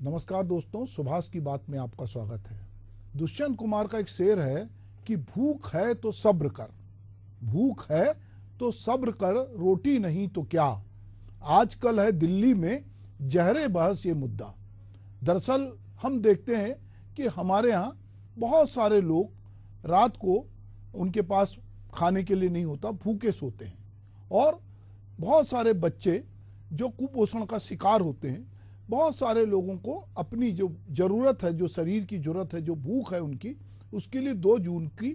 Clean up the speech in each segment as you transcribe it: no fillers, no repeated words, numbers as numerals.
नमस्कार दोस्तों, सुभाष की बात में आपका स्वागत है। दुष्यंत कुमार का एक शेर है कि भूख है तो सब्र कर, भूख है तो सब्र कर, रोटी नहीं तो क्या। आजकल है दिल्ली में जहरे बहस ये मुद्दा। दरअसल हम देखते हैं कि हमारे यहाँ बहुत सारे लोग रात को उनके पास खाने के लिए नहीं होता, भूखे सोते हैं, और बहुत सारे बच्चे जो कुपोषण का शिकार होते हैं। बहुत सारे लोगों को अपनी जो ज़रूरत है, जो शरीर की ज़रूरत है, जो भूख है उनकी, उसके लिए 2 जून की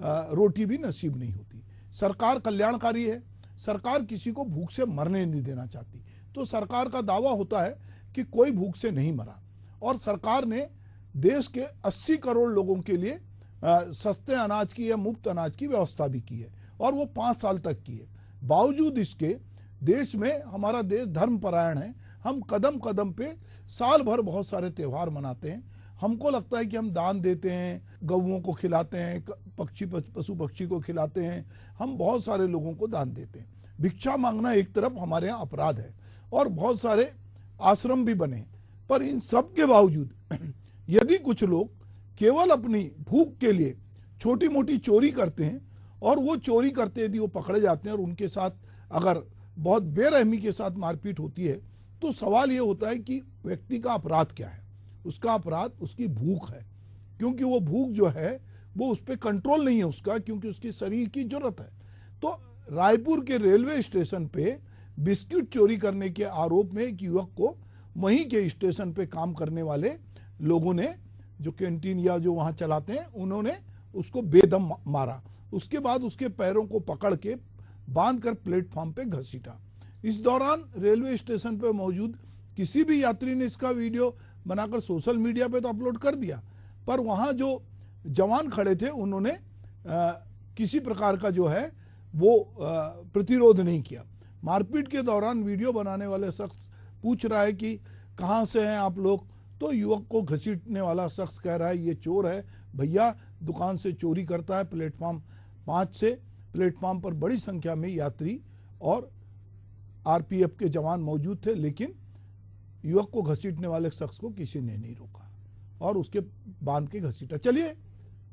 रोटी भी नसीब नहीं होती। सरकार कल्याणकारी है, सरकार किसी को भूख से मरने नहीं देना चाहती। तो सरकार का दावा होता है कि कोई भूख से नहीं मरा, और सरकार ने देश के 80 करोड़ लोगों के लिए सस्ते अनाज की या मुफ्त अनाज की व्यवस्था भी की है, और वो 5 साल तक की है। बावजूद इसके देश में, हमारा देश धर्मपरायण है, हम कदम कदम पे साल भर बहुत सारे त्यौहार मनाते हैं। हमको लगता है कि हम दान देते हैं, गऊओं को खिलाते हैं, पशु पक्षी को खिलाते हैं, हम बहुत सारे लोगों को दान देते हैं। भिक्षा मांगना एक तरफ हमारे यहाँ अपराध है, और बहुत सारे आश्रम भी बने। पर इन सब के बावजूद यदि कुछ लोग केवल अपनी भूख के लिए छोटी मोटी चोरी करते हैं, और वो चोरी करते यदि वो पकड़े जाते हैं और उनके साथ अगर बहुत बेरहमी के साथ मारपीट होती है, तो सवाल ये होता है कि व्यक्ति का अपराध क्या है। उसका अपराध उसकी भूख है, क्योंकि वो भूख जो है वो उस पर कंट्रोल नहीं है उसका, क्योंकि उसकी शरीर की जरूरत है। तो रायपुर के रेलवे स्टेशन पे बिस्किट चोरी करने के आरोप में एक युवक को वहीं के स्टेशन पे काम करने वाले लोगों ने, जो कैंटीन या जो वहाँ चलाते हैं, उन्होंने उसको बेदम मारा। उसके बाद उसके पैरों को पकड़ के बांध कर प्लेटफॉर्म पे घसीटा। इस दौरान रेलवे स्टेशन पर मौजूद किसी भी यात्री ने इसका वीडियो बनाकर सोशल मीडिया पे तो अपलोड कर दिया, पर वहाँ जो जवान खड़े थे उन्होंने किसी प्रकार का जो है वो प्रतिरोध नहीं किया। मारपीट के दौरान वीडियो बनाने वाले शख्स पूछ रहा है कि कहाँ से हैं आप लोग, तो युवक को घसीटने वाला शख्स कह रहा है ये चोर है भैया, दुकान से चोरी करता है। प्लेटफॉर्म 5 से प्लेटफॉर्म पर बड़ी संख्या में यात्री और आरपीएफ के जवान मौजूद थे, लेकिन युवक को घसीटने वाले शख्स को किसी ने नहीं रोका और उसके बांध के घसीटा। चलिए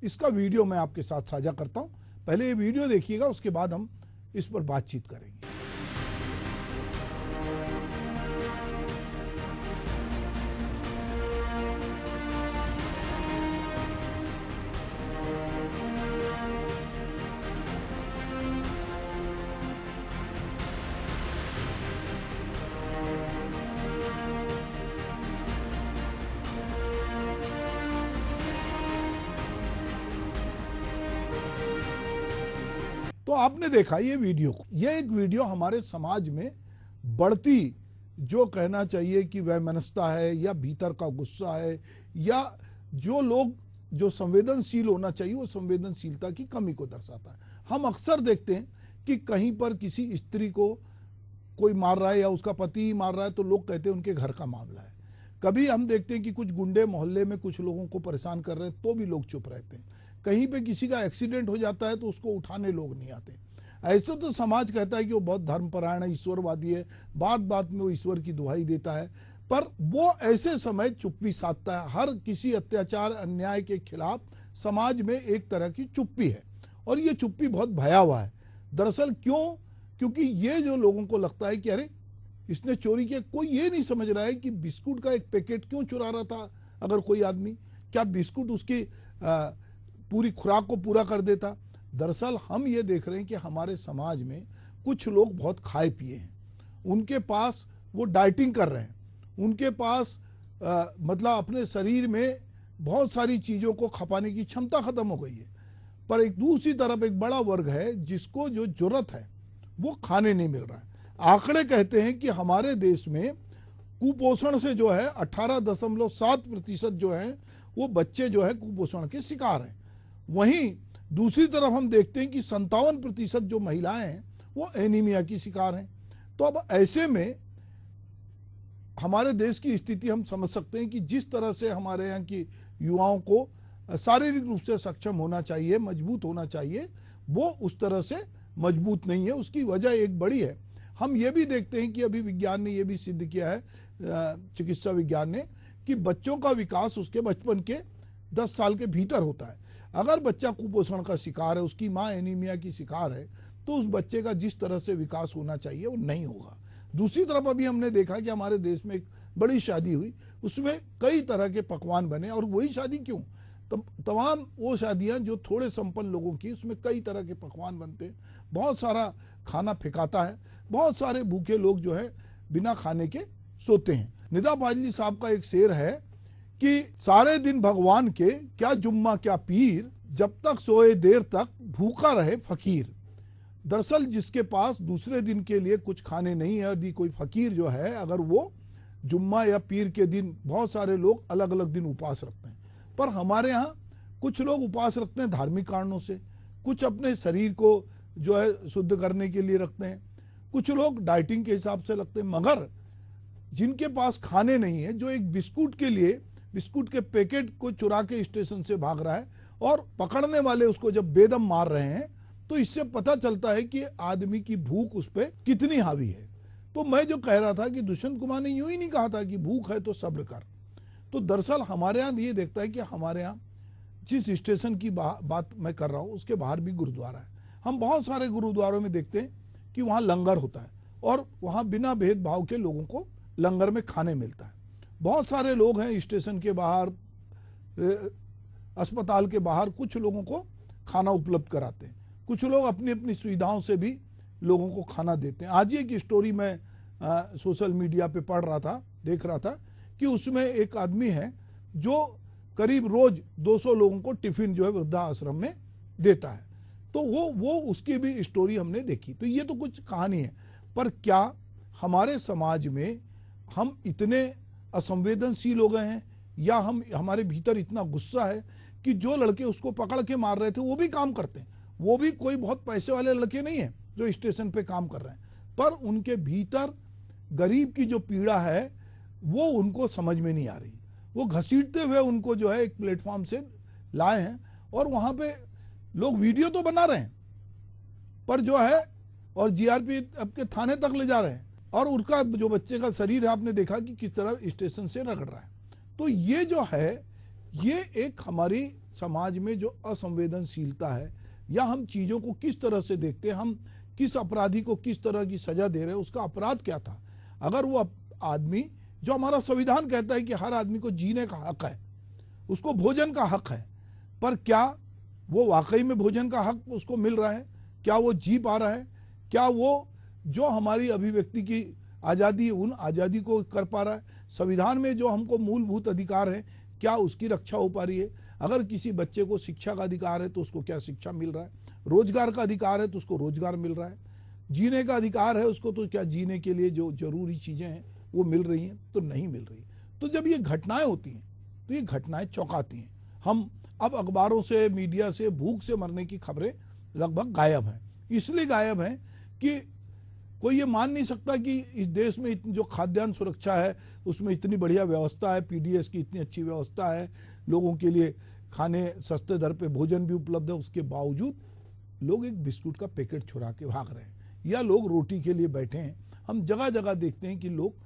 इसका वीडियो मैं आपके साथ साझा करता हूं। पहले ये वीडियो देखिएगा, उसके बाद हम इस पर बातचीत करेंगे। तो आपने देखा ये वीडियो को, ये एक वीडियो हमारे समाज में बढ़ती जो कहना चाहिए कि वैमनस्यता है, या भीतर का गुस्सा है, या जो लोग जो संवेदनशील होना चाहिए वो संवेदनशीलता की कमी को दर्शाता है। हम अक्सर देखते हैं कि कहीं पर किसी स्त्री को कोई मार रहा है या उसका पति मार रहा है, तो लोग कहते हैं उनके घर का मामला है। कभी हम देखते हैं कि कुछ गुंडे मोहल्ले में कुछ लोगों को परेशान कर रहे हैं, तो भी लोग चुप रहते हैं। कहीं पे किसी का एक्सीडेंट हो जाता है तो उसको उठाने लोग नहीं आते। ऐसे तो समाज कहता है कि वो बहुत धर्मपरायण है, ईश्वरवादी है, बात बात में वो ईश्वर की दुहाई देता है, पर वो ऐसे समय चुप्पी साधता है। हर किसी अत्याचार अन्याय के खिलाफ समाज में एक तरह की चुप्पी है, और ये चुप्पी बहुत भयावह है। दरअसल क्यों? क्योंकि ये जो लोगों को लगता है कि अरे इसने चोरी किया, कोई ये नहीं समझ रहा है कि बिस्कुट का एक पैकेट क्यों चुरा रहा था। अगर कोई आदमी, क्या बिस्कुट उसकी पूरी खुराक को पूरा कर देता? दरअसल हम ये देख रहे हैं कि हमारे समाज में कुछ लोग बहुत खाए पिए हैं, उनके पास वो डाइटिंग कर रहे हैं, उनके पास मतलब अपने शरीर में बहुत सारी चीज़ों को खपाने की क्षमता खत्म हो गई है। पर एक दूसरी तरफ एक बड़ा वर्ग है जिसको जो जरूरत है वो खाने नहीं मिल रहा है। आंकड़े कहते हैं कि हमारे देश में कुपोषण से जो है 18.7% जो है वो बच्चे जो है कुपोषण के शिकार हैं। वहीं दूसरी तरफ हम देखते हैं कि 57% जो महिलाएं हैं वो एनीमिया की शिकार हैं। तो अब ऐसे में हमारे देश की स्थिति हम समझ सकते हैं कि जिस तरह से हमारे यहाँ की युवाओं को शारीरिक रूप से सक्षम होना चाहिए, मजबूत होना चाहिए, वो उस तरह से मजबूत नहीं है। उसकी वजह एक बड़ी है। हम ये भी देखते हैं कि अभी विज्ञान ने ये भी सिद्ध किया है, चिकित्सा विज्ञान ने, कि बच्चों का विकास उसके बचपन के 10 साल के भीतर होता है। अगर बच्चा कुपोषण का शिकार है, उसकी माँ एनीमिया की शिकार है, तो उस बच्चे का जिस तरह से विकास होना चाहिए वो नहीं होगा। दूसरी तरफ अभी हमने देखा कि हमारे देश में एक बड़ी शादी हुई, उसमें कई तरह के पकवान बने, और वही शादी क्यों, तमाम वो शादियां जो थोड़े संपन्न लोगों की, उसमें कई तरह के पकवान बनते हैं, बहुत सारा खाना फेंकाता है, बहुत सारे भूखे लोग जो है बिना खाने के सोते हैं। निदा पाजली साहब का एक शेर है कि सारे दिन भगवान के क्या जुम्मा क्या पीर, जब तक सोए देर तक भूखा रहे फकीर। दरअसल जिसके पास दूसरे दिन के लिए कुछ खाने नहीं है, यदि कोई फकीर जो है, अगर वो जुम्मा या पीर के दिन, बहुत सारे लोग अलग अलग दिन उपवास रखते हैं, पर हमारे यहाँ कुछ लोग उपवास रखते हैं धार्मिक कारणों से, कुछ अपने शरीर को जो है शुद्ध करने के लिए रखते हैं, कुछ लोग डाइटिंग के हिसाब से रखते हैं। मगर जिनके पास खाने नहीं है, जो एक बिस्कुट के लिए बिस्कुट के पैकेट को चुरा के स्टेशन से भाग रहा है और पकड़ने वाले उसको जब बेदम मार रहे हैं, तो इससे पता चलता है कि आदमी की भूख उस पर कितनी हावी है। तो मैं जो कह रहा था कि दुष्यंत कुमार ने यूं ही नहीं कहा था कि भूख है तो सब्र कर, तो दरअसल हमारे यहाँ ये देखता है कि हमारे यहाँ जिस स्टेशन की बात मैं कर रहा हूँ उसके बाहर भी गुरुद्वारा है। हम बहुत सारे गुरुद्वारों में देखते हैं कि वहाँ लंगर होता है और वहाँ बिना भेदभाव के लोगों को लंगर में खाने मिलता है। बहुत सारे लोग हैं स्टेशन के बाहर, अस्पताल के बाहर, कुछ लोगों को खाना उपलब्ध कराते हैं, कुछ लोग अपनी अपनी सुविधाओं से भी लोगों को खाना देते हैं। आज ही एक स्टोरी मैं सोशल मीडिया पे पढ़ रहा था, देख रहा था कि उसमें एक आदमी है जो करीब रोज 200 लोगों को टिफिन जो है वृद्धा आश्रम में देता है। तो वो उसकी भी स्टोरी हमने देखी। तो ये तो कुछ कहानी है, पर क्या हमारे समाज में हम इतने असंवेदनशील हो गए हैं, या हमारे भीतर इतना गुस्सा है कि जो लड़के उसको पकड़ के मार रहे थे वो भी काम करते हैं, वो भी कोई बहुत पैसे वाले लड़के नहीं हैं जो स्टेशन पे काम कर रहे हैं, पर उनके भीतर गरीब की जो पीड़ा है वो उनको समझ में नहीं आ रही। वो घसीटते हुए उनको जो है एक प्लेटफॉर्म से लाए हैं और वहां पे लोग वीडियो तो बना रहे हैं, पर जो है और जीआरपी अब के थाने तक ले जा रहे हैं, और उनका जो बच्चे का शरीर है आपने देखा कि किस तरह स्टेशन से रगड़ रहा है। तो ये जो है, ये एक हमारी समाज में जो असंवेदनशीलता है, या हम चीजों को किस तरह से देखते हैं, हम किस अपराधी को किस तरह की सजा दे रहे हैं, उसका अपराध क्या था। अगर वो आदमी, जो हमारा संविधान कहता है कि हर आदमी को जीने का हक है, उसको भोजन का हक है, पर क्या वो वाकई में भोजन का हक उसको मिल रहा है? क्या वो जी पा रहा है? क्या वो जो हमारी अभिव्यक्ति की आज़ादी, उन आज़ादी को कर पा रहा है? संविधान में जो हमको मूलभूत अधिकार है, क्या उसकी रक्षा हो पा रही है? अगर किसी बच्चे को शिक्षा का अधिकार है तो उसको क्या शिक्षा मिल रहा है? रोजगार का अधिकार है तो उसको रोजगार मिल रहा है? जीने का अधिकार है उसको, तो क्या जीने के लिए जो जरूरी चीजें हैं वो मिल रही हैं? तो नहीं मिल रही। तो जब ये घटनाएं होती हैं तो ये घटनाएं चौंकाती हैं। हम अब अखबारों से, मीडिया से भूख से मरने की खबरें लगभग गायब हैं। इसलिए गायब हैं कि कोई ये मान नहीं सकता कि इस देश में जो खाद्यान्न सुरक्षा है उसमें इतनी बढ़िया व्यवस्था है, पीडीएस की इतनी अच्छी व्यवस्था है, लोगों के लिए खाने सस्ते दर पे भोजन भी उपलब्ध है, उसके बावजूद लोग एक बिस्कुट का पैकेट छुड़ा के भाग रहे हैं, या लोग रोटी के लिए बैठे हैं। हम जगह जगह देखते हैं कि लोग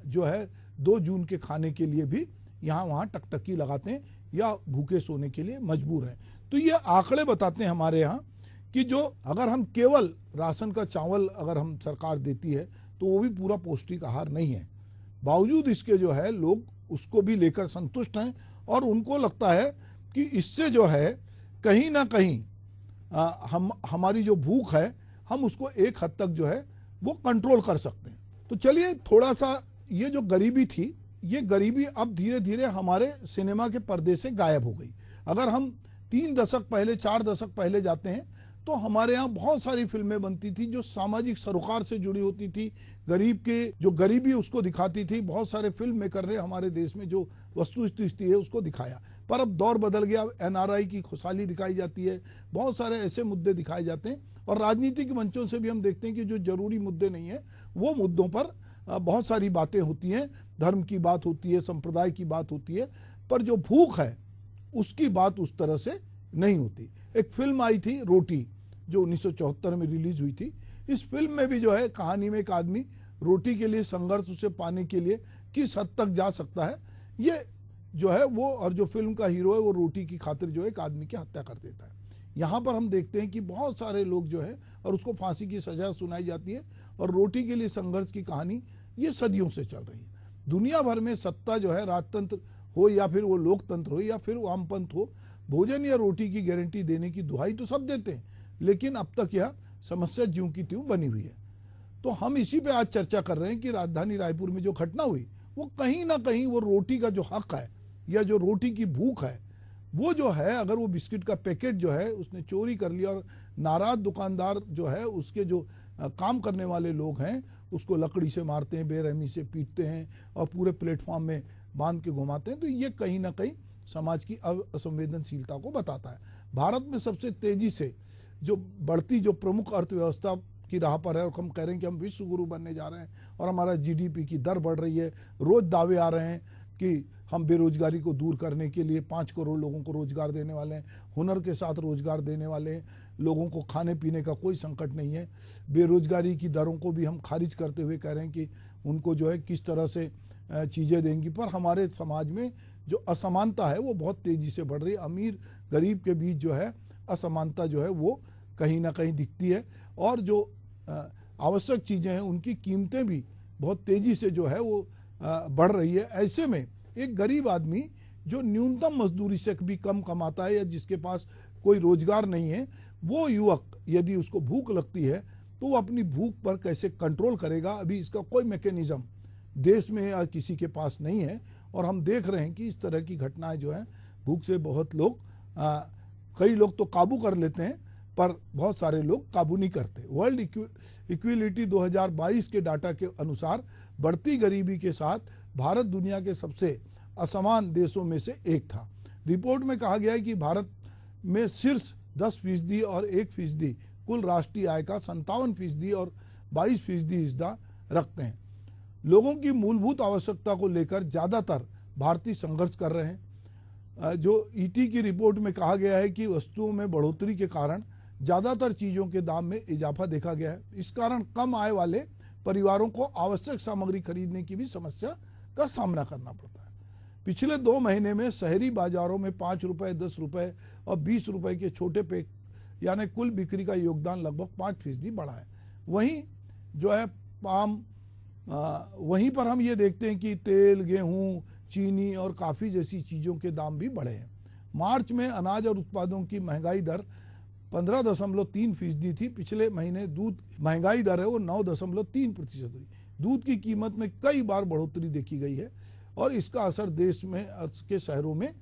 जो है 2 जून के खाने के लिए भी यहाँ वहाँ टकटकी लगाते हैं या भूखे सोने के लिए मजबूर हैं। तो ये आंकड़े बताते हैं हमारे यहाँ कि जो अगर हम केवल राशन का चावल अगर हम सरकार देती है तो वो भी पूरा पौष्टिक आहार नहीं है, बावजूद इसके जो है लोग उसको भी लेकर संतुष्ट हैं, और उनको लगता है कि इससे जो है कहीं ना कहीं हमारी जो भूख है हम उसको एक हद तक जो है वो कंट्रोल कर सकते हैं। तो चलिए, थोड़ा सा ये जो गरीबी थी, ये गरीबी अब धीरे धीरे हमारे सिनेमा के पर्दे से गायब हो गई। अगर हम 3 दशक पहले, 4 दशक पहले जाते हैं तो हमारे यहाँ बहुत सारी फिल्में बनती थी जो सामाजिक सरोकार से जुड़ी होती थी, गरीब के जो गरीबी उसको दिखाती थी। बहुत सारे फिल्म मेकर ने हमारे देश में जो वस्तुस्थिति है उसको दिखाया, पर अब दौर बदल गया। एनआरआई की खुशहाली दिखाई जाती है, बहुत सारे ऐसे मुद्दे दिखाए जाते हैं, और राजनीतिक मंचों से भी हम देखते हैं कि जो जरूरी मुद्दे नहीं है वो मुद्दों पर बहुत सारी बातें होती हैं, धर्म की बात होती है, संप्रदाय की बात होती है, पर जो भूख है उसकी बात उस तरह से नहीं होती। एक फिल्म आई थी रोटी, जो 1974 में रिलीज हुई थी। इस फिल्म में भी जो है कहानी में एक आदमी रोटी के लिए संघर्ष उसे पाने के लिए किस हद तक जा सकता है, ये जो है वो, और जो फिल्म का हीरो है वो रोटी की खातिर जो है एक आदमी की हत्या कर देता है। यहाँ पर हम देखते हैं कि बहुत सारे लोग जो है, और उसको फांसी की सजा सुनाई जाती है, और रोटी के लिए संघर्ष की कहानी ये सदियों से चल रही है। दुनिया भर में सत्ता जो है, राजतंत्र हो या फिर वो लोकतंत्र हो या फिर वामपंथ हो, भोजन या रोटी की गारंटी देने की दुहाई तो सब देते हैं, लेकिन अब तक यह समस्या ज्यों की त्यों बनी हुई है। तो हम इसी पे आज चर्चा कर रहे हैं कि राजधानी रायपुर में जो घटना हुई वो कहीं ना कहीं वो रोटी का जो हक है या जो रोटी की भूख है वो जो है, अगर वो बिस्किट का पैकेट जो है उसने चोरी कर लिया और नाराज दुकानदार जो है, उसके जो काम करने वाले लोग हैं उसको लकड़ी से मारते हैं, बेरहमी से पीटते हैं और पूरे प्लेटफॉर्म में बांध के घुमाते हैं, तो ये कहीं ना कहीं समाज की असंवेदनशीलता को बताता है। भारत में सबसे तेजी से जो बढ़ती जो प्रमुख अर्थव्यवस्था की राह पर है, और हम कह रहे हैं कि हम विश्व गुरु बनने जा रहे हैं और हमारा जीडीपी की दर बढ़ रही है, रोज दावे आ रहे हैं कि हम बेरोजगारी को दूर करने के लिए 5 करोड़ लोगों को रोजगार देने वाले हैं, हुनर के साथ रोजगार देने वाले हैं, लोगों को खाने पीने का कोई संकट नहीं है। बेरोजगारी की दरों को भी हम खारिज करते हुए कह रहे हैं कि उनको जो है किस तरह से चीज़ें देंगी, पर हमारे समाज में जो असमानता है वो बहुत तेज़ी से बढ़ रही है। अमीर गरीब के बीच जो है असमानता जो है वो कहीं ना कहीं दिखती है, और जो आवश्यक चीज़ें हैं उनकी कीमतें भी बहुत तेज़ी से जो है वो बढ़ रही है। ऐसे में एक गरीब आदमी जो न्यूनतम मजदूरी से भी कम कमाता है या जिसके पास कोई रोजगार नहीं है, वो युवक यदि उसको भूख लगती है तो वो अपनी भूख पर कैसे कंट्रोल करेगा, अभी इसका कोई मैकेनिज्म देश में या किसी के पास नहीं है। और हम देख रहे हैं कि इस तरह की घटनाएं जो हैं, भूख से बहुत लोग कई लोग तो काबू कर लेते हैं पर बहुत सारे लोग काबू नहीं करते। वर्ल्ड इक्विलिटी 2022 के डाटा के अनुसार बढ़ती गरीबी के साथ भारत दुनिया के सबसे असमान देशों में से एक था। रिपोर्ट में कहा गया है कि भारत में शीर्ष 10% और 1% कुल राष्ट्रीय आय का 57% और 22% हिस्सा रखते हैं। लोगों की मूलभूत आवश्यकता को लेकर ज़्यादातर भारतीय संघर्ष कर रहे हैं। जो ईटी की रिपोर्ट में कहा गया है कि वस्तुओं में बढ़ोतरी के कारण ज़्यादातर चीज़ों के दाम में इजाफा देखा गया है। इस कारण कम आय वाले परिवारों को आवश्यक सामग्री खरीदने की भी समस्या का सामना करना पड़ता है। पिछले 2 महीने में शहरी बाजारों में 5 रुपए, 10 रुपए और 20 रुपए के छोटे पैक यानी कुल बिक्री का योगदान लगभग 5% बढ़ा है। वहीं जो है वहीं पर हम ये देखते हैं कि तेल, गेहूं, चीनी और काफ़ी जैसी चीज़ों के दाम भी बढ़े हैं। मार्च में अनाज और उत्पादों की महंगाई दर 15.3% थी। पिछले महीने दूध महंगाई दर है वो 9.3% हुई। दूध की कीमत में कई बार बढ़ोतरी देखी गई है और इसका असर देश में के शहरों में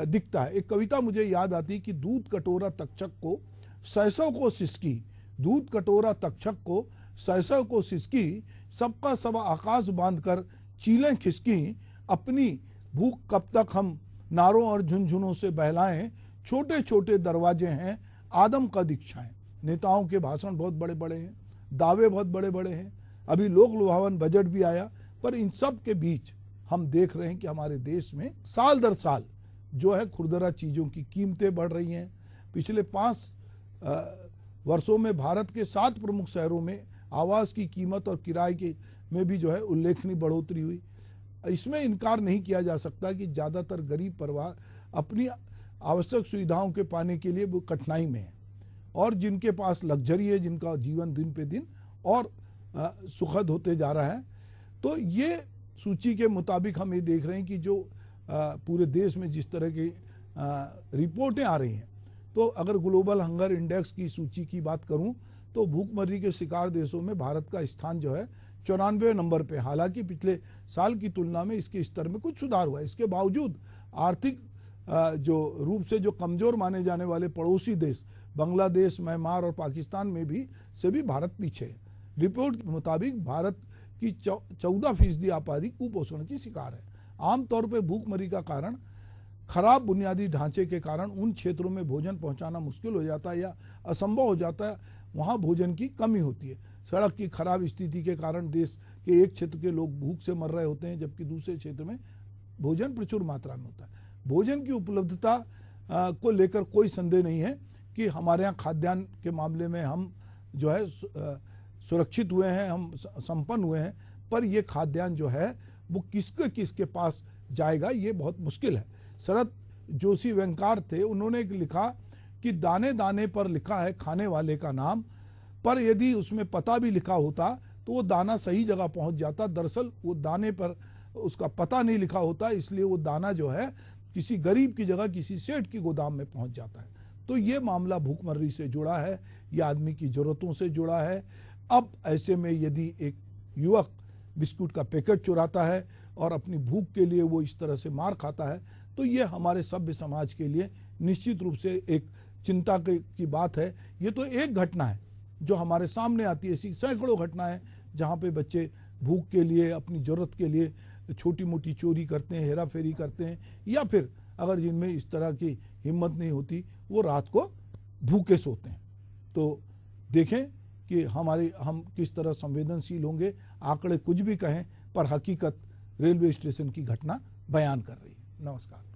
दिखता है। एक कविता मुझे याद आती है कि दूध कटोरा तक्षक को सैसों को सिसकी, दूध कटोरा तक्षक को सैसों को सिसकी, सबका सब आकाश बांधकर चीलें खिसकी, अपनी भूख कब तक हम नारों और झुनझुनों से बहलाएं, छोटे छोटे दरवाजे हैं आदम का दीक्षाएं। नेताओं के भाषण बहुत बड़े बड़े हैं, दावे बहुत बड़े बड़े हैं, अभी लोक लुभावन बजट भी आया, पर इन सब के बीच हम देख रहे हैं कि हमारे देश में साल दर साल जो है खुरदरा चीज़ों की कीमतें बढ़ रही हैं। पिछले 5 वर्षों में भारत के 7 प्रमुख शहरों में आवास की कीमत और किराए के में भी जो है उल्लेखनीय बढ़ोतरी हुई। इसमें इनकार नहीं किया जा सकता कि ज़्यादातर गरीब परिवार अपनी आवश्यक सुविधाओं के पाने के लिए वो कठिनाई में है, और जिनके पास लग्जरी है, जिनका जीवन दिन पे दिन और सुखद होते जा रहा है। तो ये सूची के मुताबिक हम ये देख रहे हैं कि जो पूरे देश में जिस तरह की रिपोर्टें आ रही हैं, तो अगर ग्लोबल हंगर इंडेक्स की सूची की बात करूं तो भूखमरी के शिकार देशों में भारत का स्थान जो है 94 नंबर पे। हालांकि पिछले साल की तुलना में इसके स्तर में कुछ सुधार हुआ है। इसके बावजूद आर्थिक जो रूप से जो कमजोर माने जाने वाले पड़ोसी देश बांग्लादेश, म्यांमार और पाकिस्तान में भी से भी भारत पीछे है। रिपोर्ट के मुताबिक भारत की 14% आबादी कुपोषण की शिकार है। आमतौर पर भूखमरी का कारण खराब बुनियादी ढांचे के कारण उन क्षेत्रों में भोजन पहुंचाना मुश्किल हो जाता है या असंभव हो जाता है, वहां भोजन की कमी होती है। सड़क की खराब स्थिति के कारण देश के एक क्षेत्र के लोग भूख से मर रहे होते हैं, जबकि दूसरे क्षेत्र में भोजन प्रचुर मात्रा में होता है। भोजन की उपलब्धता को लेकर कोई संदेह नहीं है कि हमारे यहाँ खाद्यान्न के मामले में हम जो है सुरक्षित हुए हैं, हम संपन्न हुए हैं, पर ये खाद्यान्न जो है वो किसके पास जाएगा ये बहुत मुश्किल है। शरद जोशी वेंकार थे, उन्होंने लिखा कि दाने दाने पर लिखा है खाने वाले का नाम, पर यदि उसमें पता भी लिखा होता तो वो दाना सही जगह पहुंच जाता। दरअसल वो दाने पर उसका पता नहीं लिखा होता, इसलिए वो दाना जो है किसी गरीब की जगह किसी सेठ की गोदाम में पहुंच जाता है। तो ये मामला भूखमरी से जुड़ा है, ये आदमी की जरूरतों से जुड़ा है। अब ऐसे में यदि एक युवक बिस्कुट का पैकेट चुराता है और अपनी भूख के लिए वो इस तरह से मार खाता है, तो ये हमारे सभ्य समाज के लिए निश्चित रूप से एक चिंता की बात है। ये तो एक घटना है जो हमारे सामने आती है, ऐसी सैकड़ों घटनाएं जहाँ पे बच्चे भूख के लिए, अपनी ज़रूरत के लिए छोटी मोटी चोरी करते हैं, हेरा फेरी करते हैं, या फिर अगर जिनमें इस तरह की हिम्मत नहीं होती वो रात को भूखे सोते हैं। तो देखें कि हम किस तरह संवेदनशील होंगे। आंकड़े कुछ भी कहें पर हकीकत रेलवे स्टेशन की घटना बयान कर रही है। नमस्कार।